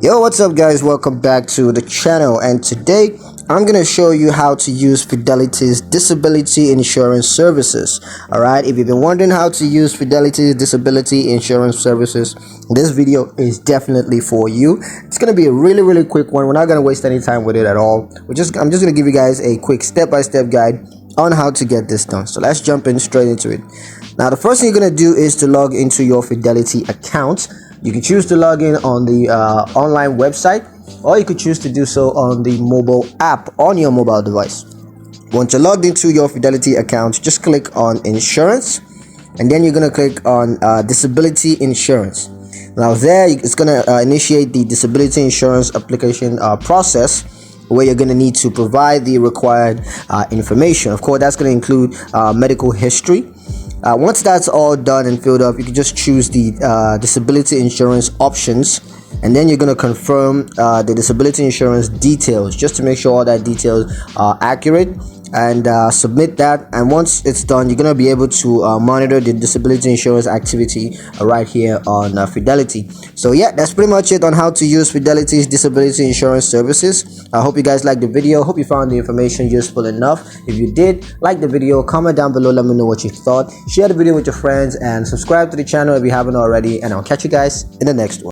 Yo, what's up guys, welcome back to the channel, and today I'm going to show you how to use Fidelity's disability insurance services. Alright, if you've been wondering how to use Fidelity's disability insurance services, this video is definitely for you. It's going to be a really quick one. We're not going to waste any time with it at all. I'm just going to give you guys a quick step-by-step guide on how to get this done. So let's jump in straight into it. Now the first thing you're going to do is to log into your Fidelity account. You can choose to log in on the online website, or you could choose to do so on the mobile app on your mobile device. Once you're logged into your Fidelity account, just click on insurance, and then you're going to click on disability insurance. Now there it's going to initiate the disability insurance application process, where you're going to need to provide the required information. Of course, that's going to include medical history. Once that's all done and filled up, you can just choose the disability insurance options, and then you're going to confirm the disability insurance details just to make sure all that details are accurate, and submit that. And once it's done, you're going to be able to monitor the disability insurance activity right here on Fidelity. So yeah, that's pretty much it on how to use Fidelity's disability insurance services. I hope you guys liked the video. Hope you found the information useful enough. If you did, like the video, comment down below, let me know what you thought, share the video with your friends, and subscribe to the channel if you haven't already, and I'll catch you guys in the next one.